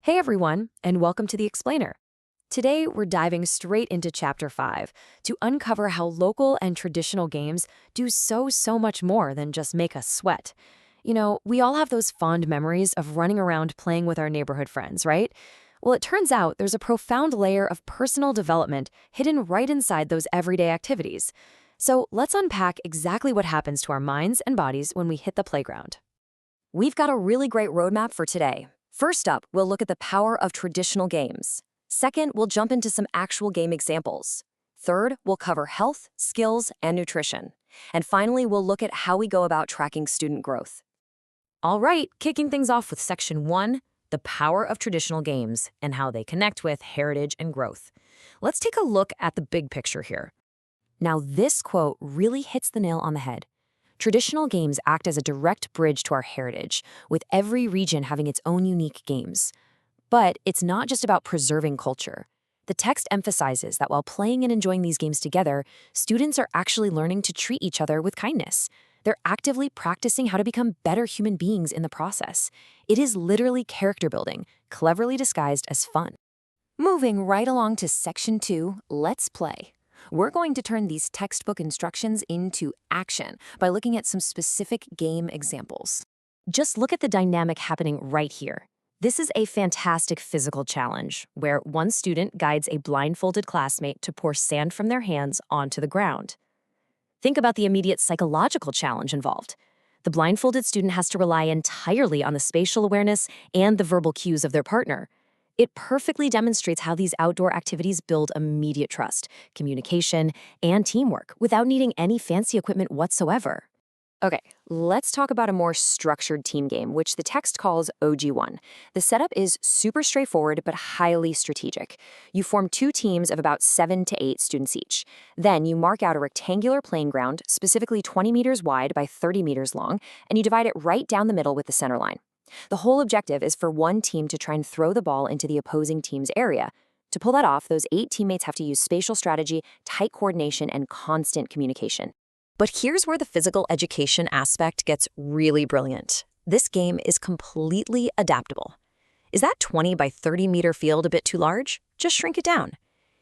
Hey everyone, and welcome to The Explainer. Today, we're diving straight into Chapter 5 to uncover how local and traditional games do so much more than just make us sweat. We all have those fond memories of running around playing with our neighborhood friends, right? Well, it turns out there's a profound layer of personal development hidden right inside those everyday activities. So let's unpack exactly what happens to our minds and bodies when we hit the playground. We've got a really great roadmap for today. First up, we'll look at the power of traditional games. Second, we'll jump into some actual game examples. Third, we'll cover health, skills, and nutrition. And finally, we'll look at how we go about tracking student growth. All right, kicking things off with Section 1, the power of traditional games and how they connect with heritage and growth. Let's take a look at the big picture here. Now, this quote really hits the nail on the head. Traditional games act as a direct bridge to our heritage, with every region having its own unique games. But it's not just about preserving culture. The text emphasizes that while playing and enjoying these games together, students are actually learning to treat each other with kindness. They're actively practicing how to become better human beings in the process. It is literally character building, cleverly disguised as fun. Moving right along to Section 2, Let's Play. We're going to turn these textbook instructions into action by looking at some specific game examples. Just look at the dynamic happening right here. This is a fantastic physical challenge where one student guides a blindfolded classmate to pour sand from their hands onto the ground. Think about the immediate psychological challenge involved. The blindfolded student has to rely entirely on the spatial awareness and the verbal cues of their partner. It perfectly demonstrates how these outdoor activities build immediate trust, communication, and teamwork without needing any fancy equipment whatsoever. Okay, let's talk about a more structured team game, which the text calls OG1. The setup is super straightforward but highly strategic. You form two teams of about 7 to 8 students each. Then you mark out a rectangular playing ground, specifically 20 meters wide by 30 meters long, and you divide it right down the middle with the center line. The whole objective is for one team to try and throw the ball into the opposing team's area. To pull that off, those 8 teammates have to use spatial strategy, tight coordination, and constant communication. But here's where the physical education aspect gets really brilliant. This game is completely adaptable. Is that 20 by 30 meter field a bit too large? Just shrink it down.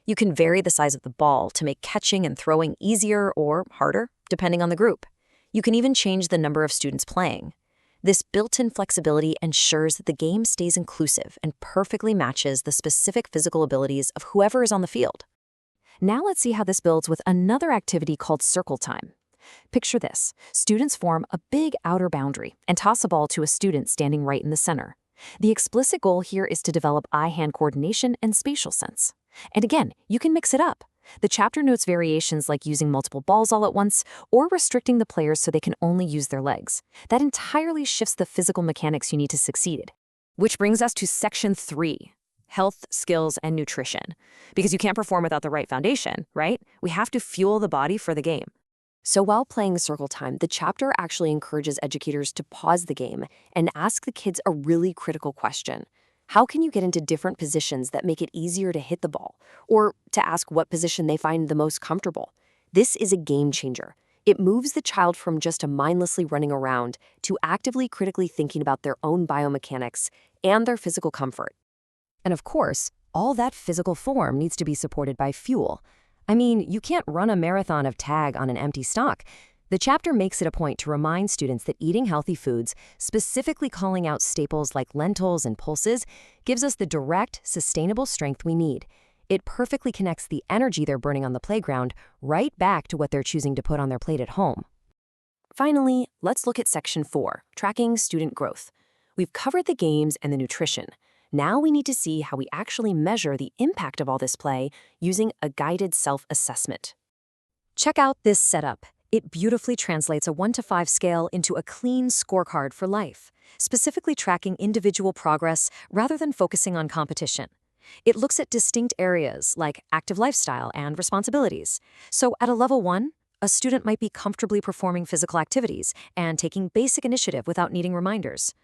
You can vary the size of the ball to make catching and throwing easier or harder, depending on the group. You can even change the number of students playing. This built-in flexibility ensures that the game stays inclusive and perfectly matches the specific physical abilities of whoever is on the field. Now let's see how this builds with another activity called circle time. Picture this. Students form a big outer boundary and toss a ball to a student standing right in the center. The explicit goal here is to develop eye-hand coordination and spatial sense. And again, you can mix it up. The chapter notes variations like using multiple balls all at once or restricting the players so they can only use their legs. That entirely shifts the physical mechanics you need to succeed. Which brings us to Section 3, health, skills, and nutrition. Because you can't perform without the right foundation, right? We have to fuel the body for the game. So while playing circle time, the chapter actually encourages educators to pause the game and ask the kids a really critical question. How can you get into different positions that make it easier to hit the ball? Or to ask what position they find the most comfortable? This is a game changer. It moves the child from just mindlessly running around to actively critically thinking about their own biomechanics and their physical comfort. And of course, all that physical form needs to be supported by fuel. I mean, you can't run a marathon of tag on an empty stomach. The chapter makes it a point to remind students that eating healthy foods, specifically calling out staples like lentils and pulses, gives us the direct, sustainable strength we need. It perfectly connects the energy they're burning on the playground right back to what they're choosing to put on their plate at home. Finally, let's look at Section 4, tracking student growth. We've covered the games and the nutrition. Now we need to see how we actually measure the impact of all this play using a guided self-assessment. Check out this setup. It beautifully translates a 1 to 5 scale into a clean scorecard for life, specifically tracking individual progress rather than focusing on competition. It looks at distinct areas like active lifestyle and responsibilities. So at a level 1, a student might be comfortably performing physical activities and taking basic initiative without needing reminders.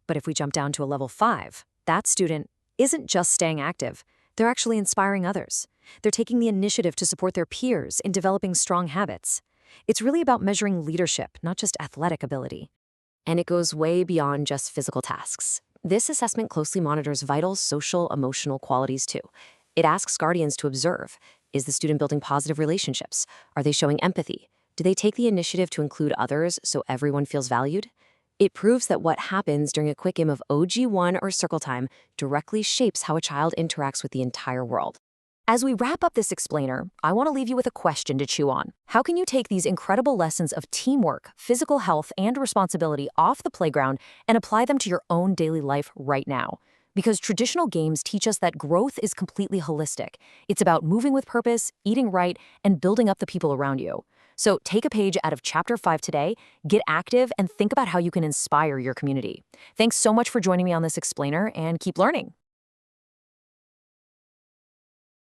But if we jump down to a level 5, that student isn't just staying active, they're actually inspiring others. They're taking the initiative to support their peers in developing strong habits. It's really about measuring leadership, not just athletic ability. And it goes way beyond just physical tasks. This assessment closely monitors vital social, emotional qualities too. It asks guardians to observe. Is the student building positive relationships? Are they showing empathy? Do they take the initiative to include others so everyone feels valued? It proves that what happens during a quick game of OG1 or Circle Time directly shapes how a child interacts with the entire world. As we wrap up this explainer, I want to leave you with a question to chew on. How can you take these incredible lessons of teamwork, physical health, and responsibility off the playground and apply them to your own daily life right now? Because traditional games teach us that growth is completely holistic. It's about moving with purpose, eating right, and building up the people around you. So take a page out of Chapter 5 today, get active, and think about how you can inspire your community. Thanks so much for joining me on this explainer, and keep learning.